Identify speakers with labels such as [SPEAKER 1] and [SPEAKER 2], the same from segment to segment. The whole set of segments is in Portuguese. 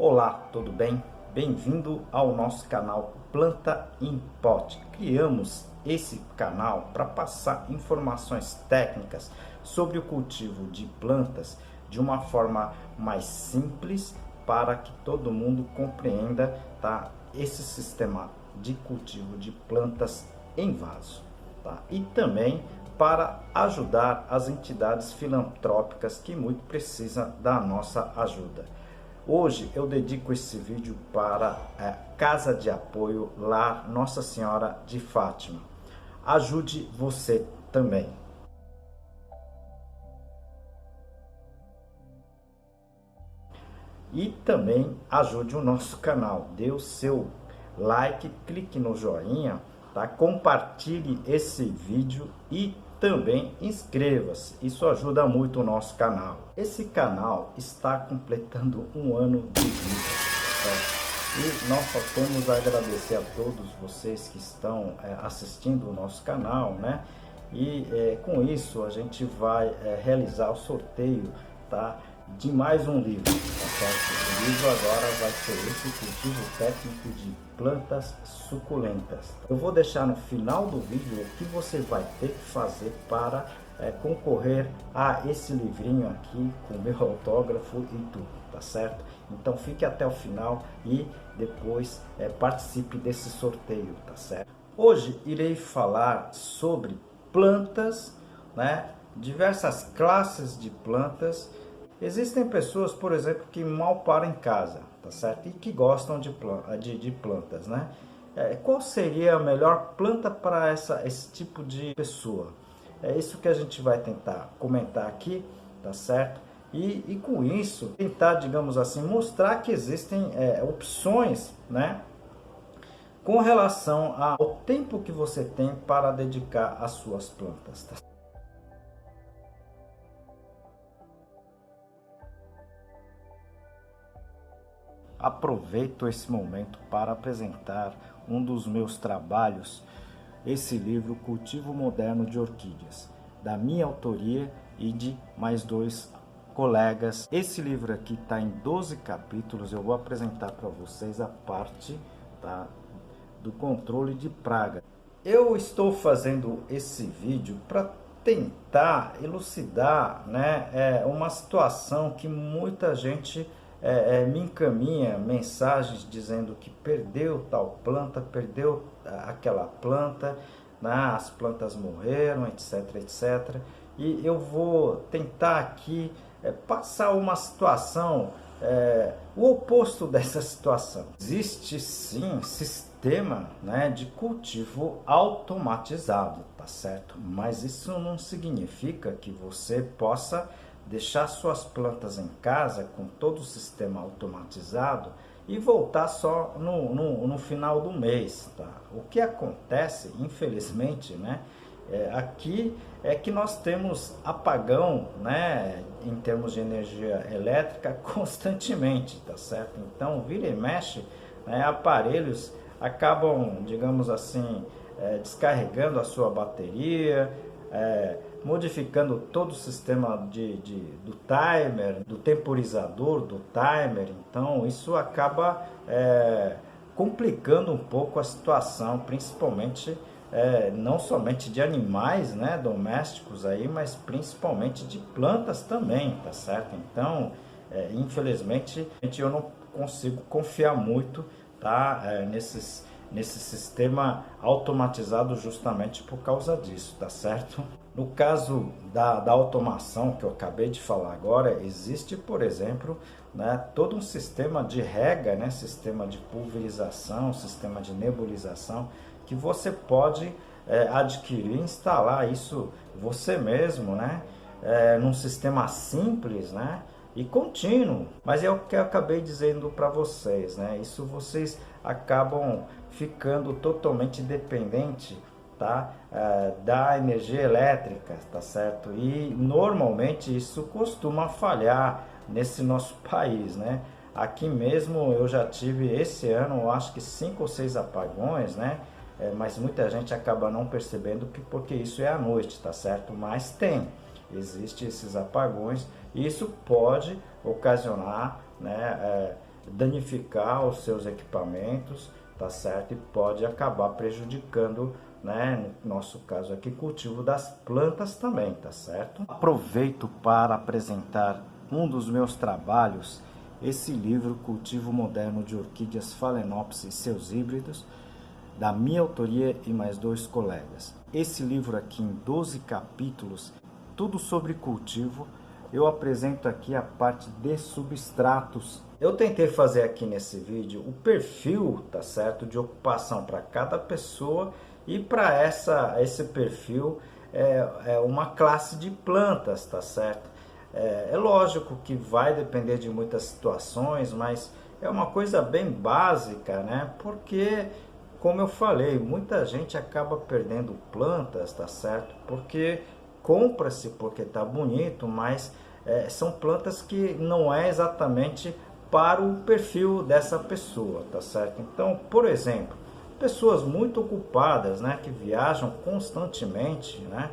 [SPEAKER 1] Olá, tudo bem? Bem-vindo ao nosso canal Planta em Pote. Criamos esse canal para passar informações técnicas sobre o cultivo de plantas de uma forma mais simples para que todo mundo compreenda, tá? Esse sistema de cultivo de plantas em vaso, tá? E também para ajudar as entidades filantrópicas que muito precisam da nossa ajuda. Hoje eu dedico esse vídeo para a Casa de Apoio Lar Nossa Senhora de Fátima. Ajude você também. E também ajude o nosso canal. Dê o seu like, clique no joinha, tá? Compartilhe esse vídeo e também inscreva-se. Isso ajuda muito o nosso canal. Esse canal está completando um ano de vida, tá? E nós só temos a agradecer a todos vocês que estão assistindo o nosso canal, né? E com isso a gente vai realizar o sorteio, tá? De mais um livro, tá certo? O livro agora vai ser esse, Cultivo Técnico de Plantas Suculentas. Eu vou deixar no final do vídeo o que você vai ter que fazer para concorrer a esse livrinho aqui com meu autógrafo e tudo, tá certo? Então fique até o final e depois participe desse sorteio, tá certo? Hoje irei falar sobre plantas, né? Diversas classes de plantas. Existem pessoas, por exemplo, que mal param em casa, tá certo? E que gostam de plantas, né? Qual seria a melhor planta para esse tipo de pessoa? É isso que a gente vai tentar comentar aqui, tá certo? E com isso, tentar, digamos assim, mostrar que existem opções, né? Com relação ao tempo que você tem para dedicar às suas plantas, tá? Aproveito esse momento para apresentar um dos meus trabalhos, esse livro Cultivo Moderno de Orquídeas, da minha autoria e de mais dois colegas. Esse livro aqui está em 12 capítulos, eu vou apresentar para vocês a parte, tá, do controle de praga. Eu estou fazendo esse vídeo para tentar elucidar, né, uma situação que muita gente me encaminha mensagens dizendo que perdeu tal planta, perdeu aquela planta, né, as plantas morreram, etc, etc. E eu vou tentar aqui passar uma situação, o oposto dessa situação. Existe sim sistema, né, de cultivo automatizado, tá certo? Mas isso não significa que você possa deixar suas plantas em casa com todo o sistema automatizado e voltar só no final do mês, tá? O que acontece, infelizmente, né, aqui é que nós temos apagão, né, em termos de energia elétrica constantemente, tá certo? Então, vira e mexe, né, aparelhos acabam, digamos assim, descarregando a sua bateria, modificando todo o sistema do timer, do temporizador, do timer. Então isso acaba complicando um pouco a situação, principalmente não somente de animais, né, domésticos aí, mas principalmente de plantas também, tá certo? Então infelizmente eu não consigo confiar muito, tá, nesse sistema automatizado justamente por causa disso, tá certo? No caso da automação que eu acabei de falar agora, existe, por exemplo, né, todo um sistema de rega, né, sistema de pulverização, sistema de nebulização, que você pode adquirir, instalar isso você mesmo, né, num sistema simples, né, e contínuo. Mas é o que eu acabei dizendo para vocês, né, isso vocês acabam ficando totalmente dependente, tá, da energia elétrica, tá certo? E normalmente isso costuma falhar nesse nosso país, né? Aqui mesmo eu já tive esse ano, eu acho que 5 ou 6 apagões, né? Mas muita gente acaba não percebendo porque isso é à noite, tá certo? Mas existem esses apagões e isso pode ocasionar, né, danificar os seus equipamentos, tá certo? E pode acabar prejudicando, né, no nosso caso aqui, cultivo das plantas também, tá certo? Aproveito para apresentar um dos meus trabalhos, esse livro Cultivo Moderno de Orquídeas Phalaenopsis e seus híbridos, da minha autoria e mais 2 colegas. Esse livro aqui em 12 capítulos, tudo sobre cultivo. Eu apresento aqui a parte de substratos. Eu tentei fazer aqui nesse vídeo o perfil, tá certo, de ocupação para cada pessoa, e para esse perfil é uma classe de plantas, tá certo? É lógico que vai depender de muitas situações, mas é uma coisa bem básica, né? Porque, como eu falei, muita gente acaba perdendo plantas, tá certo? Porque compra-se porque tá bonito, mas são plantas que não é exatamente para o perfil dessa pessoa, tá certo? Então, por exemplo, pessoas muito ocupadas, né, que viajam constantemente, né,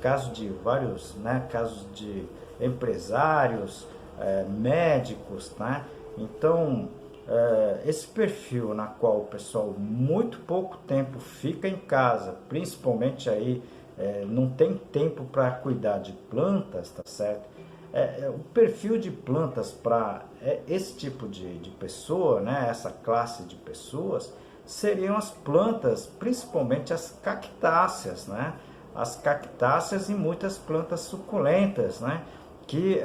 [SPEAKER 1] casos de vários, né, casos de empresários, médicos, né? Então, esse perfil na qual o pessoal muito pouco tempo fica em casa, principalmente aí não tem tempo para cuidar de plantas, tá certo? O perfil de plantas para esse tipo de pessoa, né, essa classe de pessoas, seriam as plantas, principalmente as cactáceas, né? As cactáceas e muitas plantas suculentas, né? Que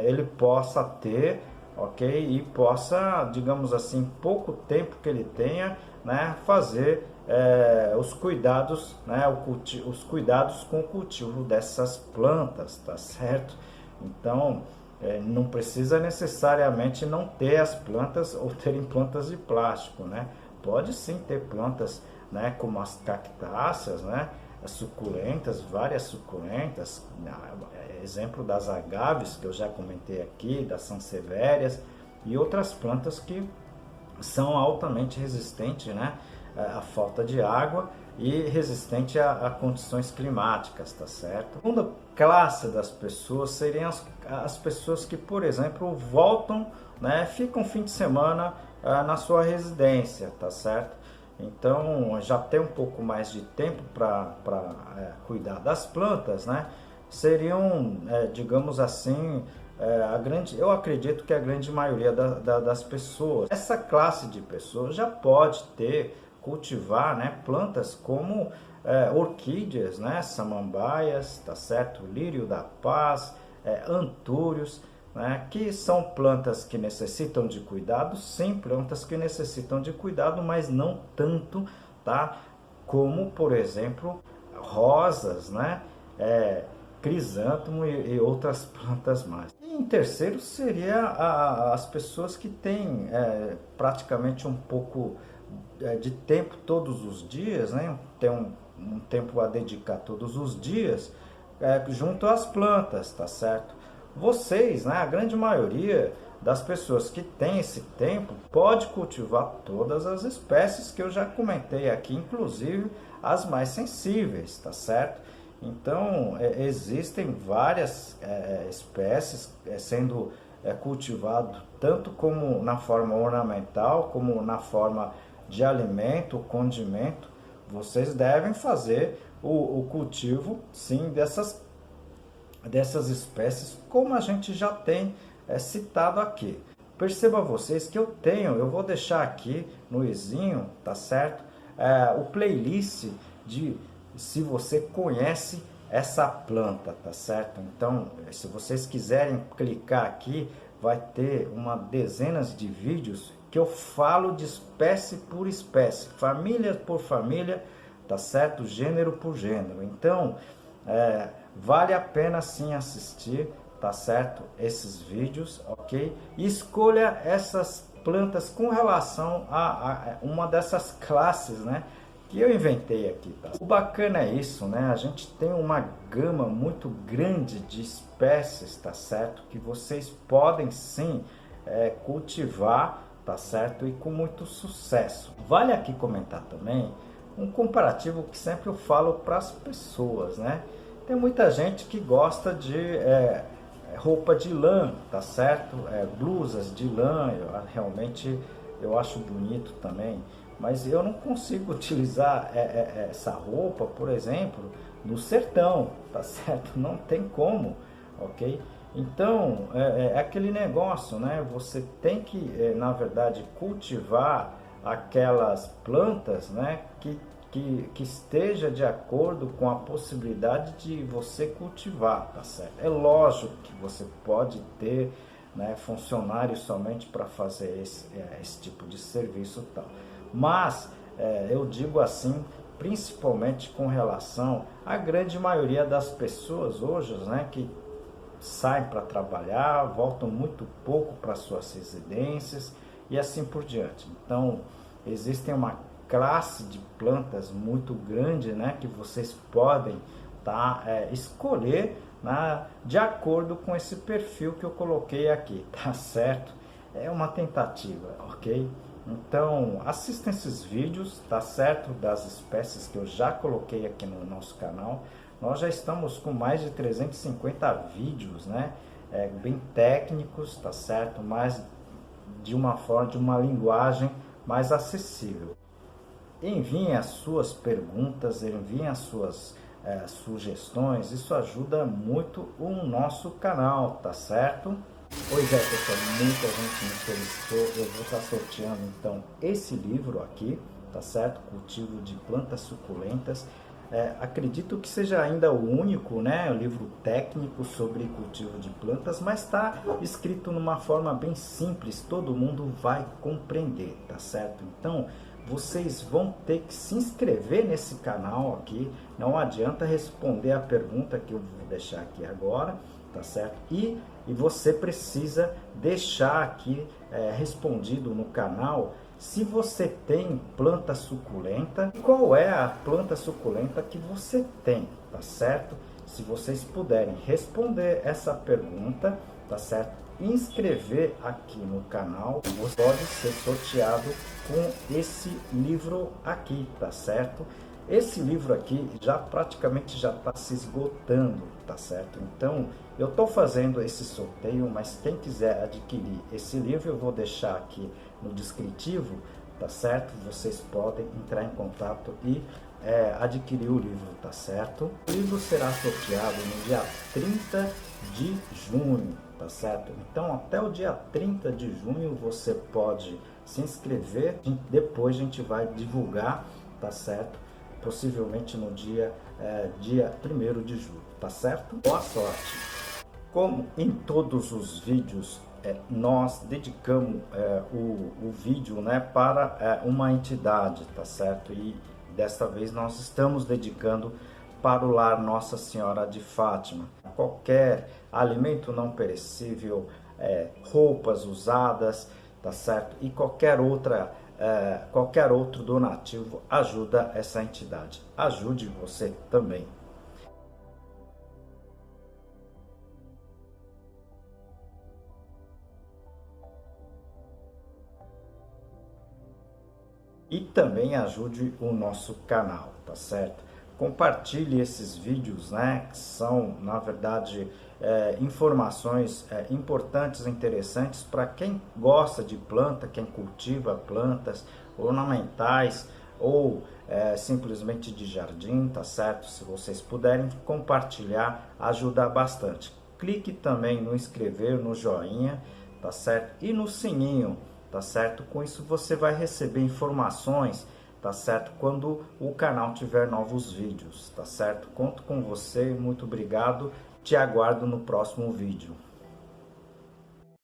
[SPEAKER 1] ele possa ter, ok? E possa, digamos assim, pouco tempo que ele tenha, né, fazer os cuidados, né, os cuidados com o cultivo dessas plantas, tá certo? Então, não precisa necessariamente não ter as plantas ou terem plantas de plástico, né? Pode sim ter plantas, né, como as cactáceas, né, as suculentas, várias suculentas, exemplo das agaves que eu já comentei aqui, das sansevérias e outras plantas que são altamente resistentes, né, à falta de água e resistente a condições climáticas, tá certo? A segunda classe das pessoas seriam as pessoas que, por exemplo, voltam, né, ficam fim de semana na sua residência, tá certo? Então já tem um pouco mais de tempo para cuidar das plantas, né? Seriam, digamos assim, eu acredito que a grande maioria das pessoas, essa classe de pessoas já pode cultivar, né, plantas como orquídeas, né, samambaias, tá certo? Lírio da paz, antúrios, né, que são plantas que necessitam de cuidado, sim, plantas que necessitam de cuidado, mas não tanto, tá? Como, por exemplo, rosas, né? Crisântemo e outras plantas mais. E em terceiro seria as pessoas que têm praticamente um pouco de tempo todos os dias, né? Tem um tempo a dedicar todos os dias junto às plantas, tá certo? Vocês, né, a grande maioria das pessoas que tem esse tempo, pode cultivar todas as espécies que eu já comentei aqui, inclusive as mais sensíveis, tá certo? Então, existem várias espécies sendo cultivado tanto como na forma ornamental, como na forma de alimento, condimento. Vocês devem fazer o cultivo, sim, dessas espécies, como a gente já tem citado aqui. Perceba vocês que eu vou deixar aqui no izinho, tá certo? O playlist de se você conhece essa planta, tá certo? Então, se vocês quiserem clicar aqui, vai ter dezenas de vídeos que eu falo de espécie por espécie, família por família, tá certo? Gênero por gênero. Então, vale a pena sim assistir, tá certo? Esses vídeos, ok? E escolha essas plantas com relação a uma dessas classes, né, que eu inventei aqui, tá? O bacana é isso, né? A gente tem uma gama muito grande de espécies, tá certo? Que vocês podem sim cultivar, tá certo? E com muito sucesso. Vale aqui comentar também um comparativo que sempre eu falo para as pessoas, né? Tem muita gente que gosta de roupa de lã, tá certo? Blusas de lã, realmente eu acho bonito também, mas eu não consigo utilizar essa roupa, por exemplo, no sertão, tá certo? Não tem como, ok? Então, é aquele negócio, né? Você tem que, na verdade, cultivar aquelas plantas, né? Que esteja de acordo com a possibilidade de você cultivar, tá certo? É lógico que você pode ter, né, funcionários somente para fazer esse tipo de serviço e tal. Mas, eu digo assim, principalmente com relação à grande maioria das pessoas hoje, né, que saem para trabalhar, voltam muito pouco para suas residências e assim por diante. Então, existem uma classe de plantas muito grande, né, que vocês podem escolher, né, de acordo com esse perfil que eu coloquei aqui, tá certo? É uma tentativa, ok? Então, assistam esses vídeos, tá certo? Das espécies que eu já coloquei aqui no nosso canal. Nós já estamos com mais de 350 vídeos, né? Bem técnicos, tá certo? Mas de uma forma, de uma linguagem mais acessível. Enviem as suas perguntas, enviem as suas sugestões, isso ajuda muito o nosso canal, tá certo? Pois é, pessoal, muita gente me solicitou, eu vou estar sorteando então esse livro aqui, tá certo? Cultivo de plantas suculentas. Acredito que seja ainda o único, né, livro técnico sobre cultivo de plantas, mas está escrito numa forma bem simples, todo mundo vai compreender, tá certo? Então, vocês vão ter que se inscrever nesse canal aqui, não adianta responder a pergunta que eu vou deixar aqui agora, tá certo? E você precisa deixar aqui respondido no canal se você tem planta suculenta, qual é a planta suculenta que você tem, tá certo? Se vocês puderem responder essa pergunta, tá certo? Inscrever aqui no canal, você pode ser sorteado com esse livro aqui, tá certo? Esse livro aqui praticamente já está se esgotando, tá certo? Então, eu estou fazendo esse sorteio, mas quem quiser adquirir esse livro, eu vou deixar aqui no descritivo, tá certo? Vocês podem entrar em contato e adquirir o livro, tá certo? O livro será sorteado no dia 30 de junho, tá certo? Então, até o dia 30 de junho você pode se inscrever, depois a gente vai divulgar, tá certo? Possivelmente no dia 1º de julho, tá certo? Boa sorte! Como em todos os vídeos, nós dedicamos o vídeo, né, para uma entidade, tá certo? E desta vez nós estamos dedicando para o lar Nossa Senhora de Fátima. Qualquer alimento não perecível, roupas usadas, tá certo? E qualquer outro donativo ajuda essa entidade. Ajude você também. E também ajude o nosso canal, tá certo? Compartilhe esses vídeos, né, que são, na verdade, informações importantes e interessantes para quem gosta de planta, quem cultiva plantas ornamentais ou simplesmente de jardim, tá certo? Se vocês puderem compartilhar, ajuda bastante. Clique também no inscrever, no joinha, tá certo? E no sininho, tá certo? Com isso você vai receber informações, tá certo? Quando o canal tiver novos vídeos, tá certo? Conto com você, muito obrigado, te aguardo no próximo vídeo.